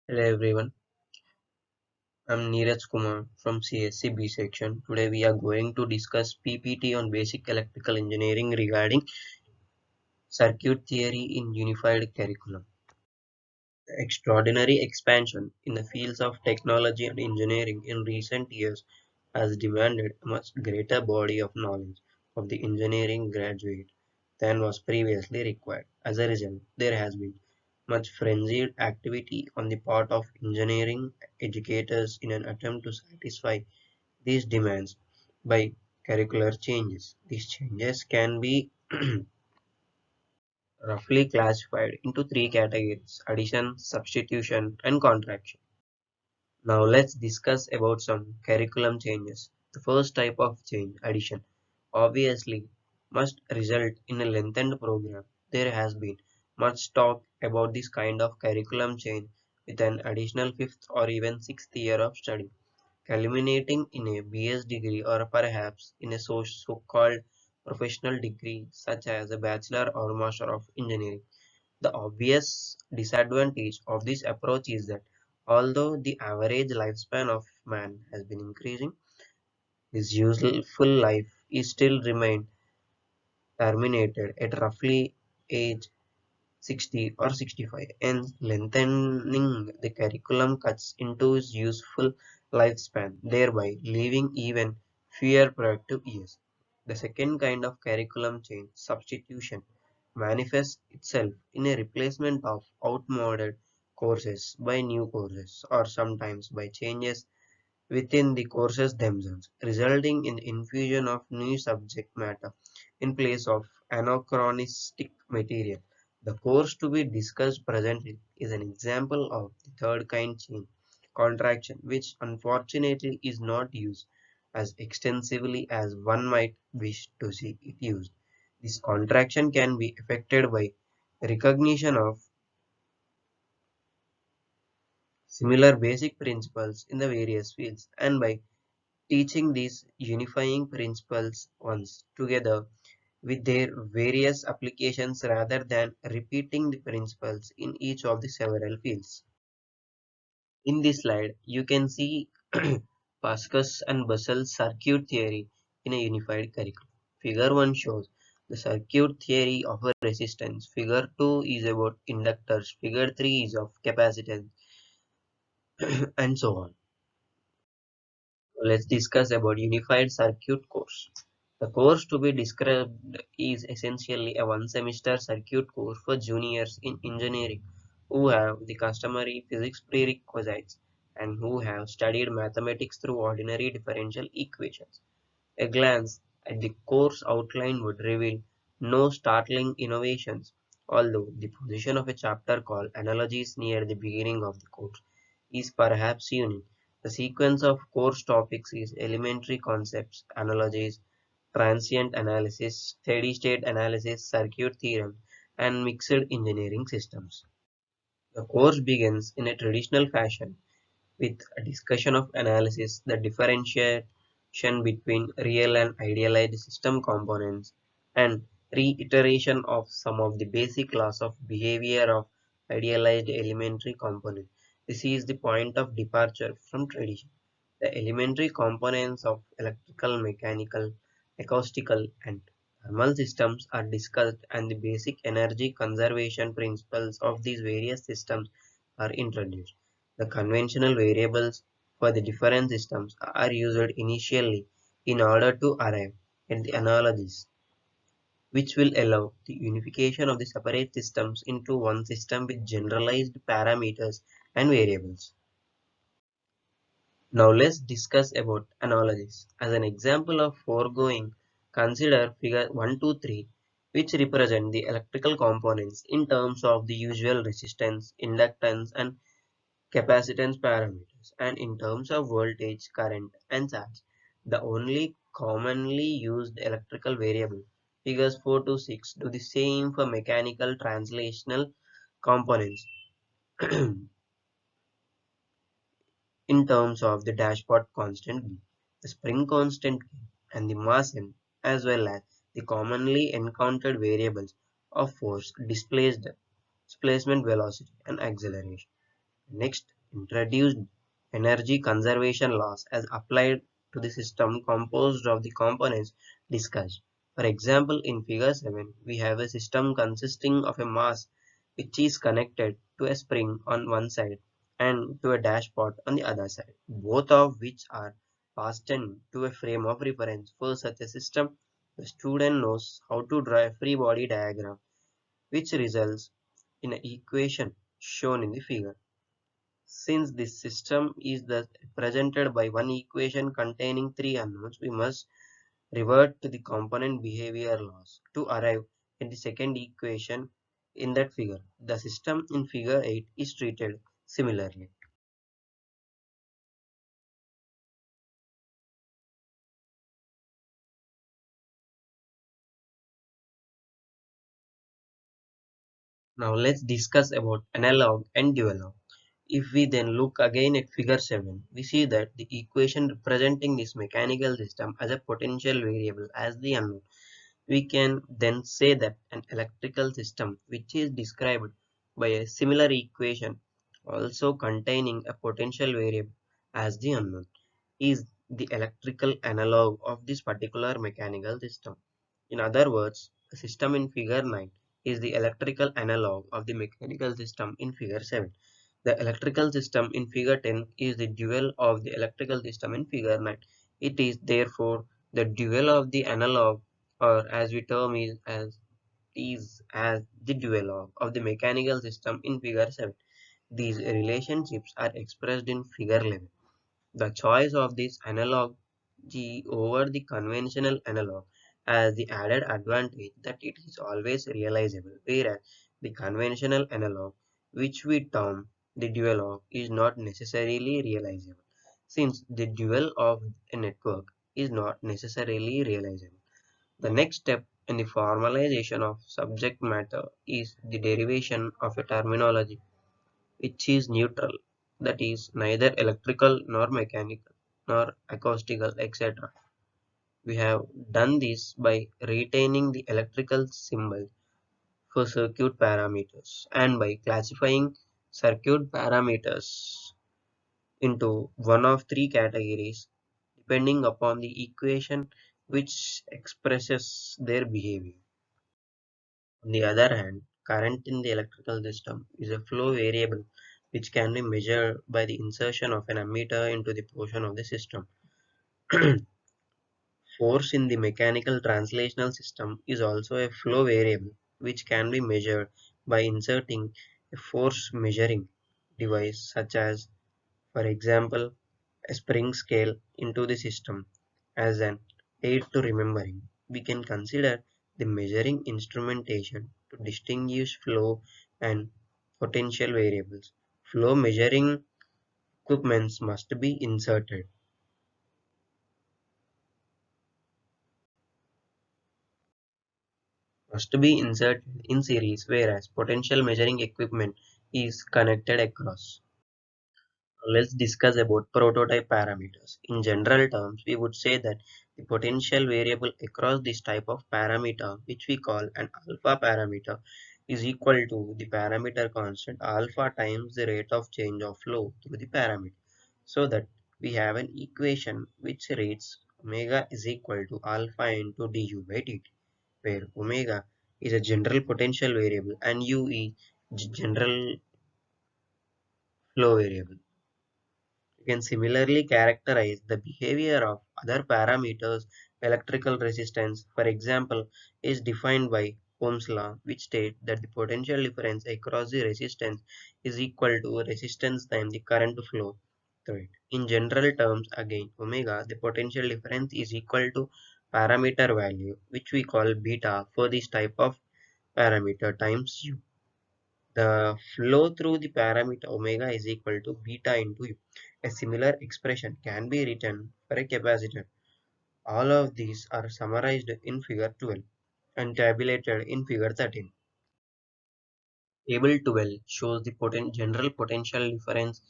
Hello everyone, I'm Neeraj Kumar from CSC B section. Today we are going to discuss PPT on basic electrical engineering regarding circuit theory in unified curriculum. The extraordinary expansion in the fields of technology and engineering in recent years has demanded a much greater body of knowledge of the engineering graduate than was previously required. As a result, there has been much frenzied activity on the part of engineering educators in an attempt to satisfy these demands by curricular changes. These changes can be roughly classified into three categories: addition, substitution, and contraction. Now let's discuss about some curriculum changes. The first type of change, addition, obviously must result in a lengthened program. There has been much talk about this kind of curriculum change with an additional fifth or even sixth year of study, culminating in a BS degree or perhaps in a so-called professional degree such as a Bachelor or Master of Engineering. The obvious disadvantage of this approach is that although the average lifespan of man has been increasing, his useful life is still remained terminated at roughly age 60 or 65, and lengthening the curriculum cuts into his useful lifespan, thereby leaving even fewer productive years. The second kind of curriculum change, substitution, manifests itself in a replacement of outmoded courses by new courses, or sometimes by changes within the courses themselves, resulting in the infusion of new subject matter in place of anachronistic material. The course to be discussed presently is an example of the third kind change, contraction, which unfortunately is not used as extensively as one might wish to see it used. This contraction can be effected by recognition of similar basic principles in the various fields and by teaching these unifying principles once together with their various applications rather than repeating the principles in each of the several fields. In this slide, you can see Pascal's and Bussel's circuit theory in a unified curriculum. Figure 1 shows the circuit theory of a resistance. Figure 2 is about inductors. Figure 3 is of capacitance and so on. Let's discuss about unified circuit course. The course to be described is essentially a one-semester circuit course for juniors in engineering who have the customary physics prerequisites and who have studied mathematics through ordinary differential equations. A glance at the course outline would reveal no startling innovations, although the position of a chapter called Analogies near the beginning of the course is perhaps unique. The sequence of course topics is elementary concepts, analogies, transient analysis, steady-state analysis, circuit theorem, and mixed engineering systems. The course begins in a traditional fashion with a discussion of analysis, the differentiation between real and idealized system components, and reiteration of some of the basic laws of behavior of idealized elementary components. This is the point of departure from tradition. The elementary components of electrical, mechanical, acoustical, and thermal systems are discussed, and the basic energy conservation principles of these various systems are introduced. The conventional variables for the different systems are used initially in order to arrive at the analogies, which will allow the unification of the separate systems into one system with generalized parameters and variables. Now let's discuss about analogies. As an example of foregoing, consider figure 123, which represent the electrical components in terms of the usual resistance, inductance, and capacitance parameters, and in terms of voltage, current, and charge. The only commonly used electrical variable, figures 4 to 6, do the same for mechanical translational components in terms of the dashpot constant B, the spring constant K, and the mass M, as well as the commonly encountered variables of force, displacement velocity, and acceleration. Next, introduced energy conservation laws as applied to the system composed of the components discussed. For example, in Figure 7, we have a system consisting of a mass which is connected to a spring on one side and to a dashpot on the other side, both of which are fastened to a frame of reference. For such a system, the student knows how to draw a free body diagram, which results in an equation shown in the figure. Since this system is presented by one equation containing three unknowns, we must revert to the component behavior laws to arrive at the second equation in that figure. The system in figure 8 is treated similarly. Now let's discuss about analog and dualog. If we then look again at figure 7, we see that the equation representing this mechanical system as a potential variable as the unknown. We can then say that an electrical system which is described by a similar equation also containing a potential variable as the unknown is the electrical analog of this particular mechanical system. In other words, the system in figure 9 is the electrical analog of the mechanical system in figure 7. The electrical system in figure 10 is the dual of the electrical system in figure 9. It is therefore the dual of the analog, or as we term is as the dual of the mechanical system in figure 7. These relationships are expressed in figure 11. The choice of this analogy over the conventional analog has the added advantage that it is always realizable, whereas the conventional analog, which we term the dual of, is not necessarily realizable, since the dual of a network is not necessarily realizable. The next step in the formalization of subject matter is the derivation of a terminology which is neutral, that is, neither electrical nor mechanical nor acoustical, etc. We have done this by retaining the electrical symbol for circuit parameters and by classifying circuit parameters into one of three categories depending upon the equation which expresses their behavior. On the other hand, current in the electrical system is a flow variable which can be measured by the insertion of an ammeter into the portion of the system. Force in the mechanical translational system is also a flow variable which can be measured by inserting a force measuring device such as, for example, a spring scale into the system. As an aid to remembering, we can consider the measuring instrumentation to distinguish flow and potential variables. Flow measuring equipments must be inserted in series, whereas potential measuring equipment is connected across. Let's discuss about prototype parameters. In general terms, we would say that the potential variable across this type of parameter, which we call an alpha parameter, is equal to the parameter constant alpha times the rate of change of flow through the parameter. So that we have an equation which reads omega is equal to alpha into du by dt, where omega is a general potential variable and u is general flow variable. You can similarly characterize the behavior of other parameters. Electrical resistance, for example, is defined by Ohm's law, which states that the potential difference across the resistance is equal to resistance times the current flow through it. In general terms, again, omega, the potential difference is equal to parameter value, which we call beta for this type of parameter times u. The flow through the parameter omega is equal to beta into u. A similar expression can be written for a capacitor. All of these are summarized in figure 12 and tabulated in figure 13. Table 12 shows the general potential difference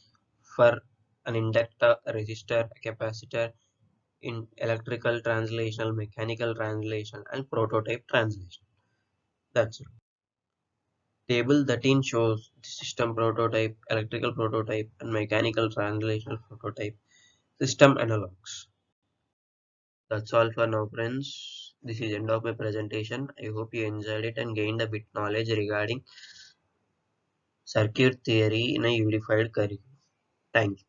for an inductor, a resistor, a capacitor in electrical translation, mechanical translation, and prototype translation. That's it. Table 13 shows the system prototype, electrical prototype, and mechanical translational prototype system analogs. That's all for now, friends. This is end of my presentation. I hope you enjoyed it and gained a bit knowledge regarding circuit theory in a unified curriculum. Thank you.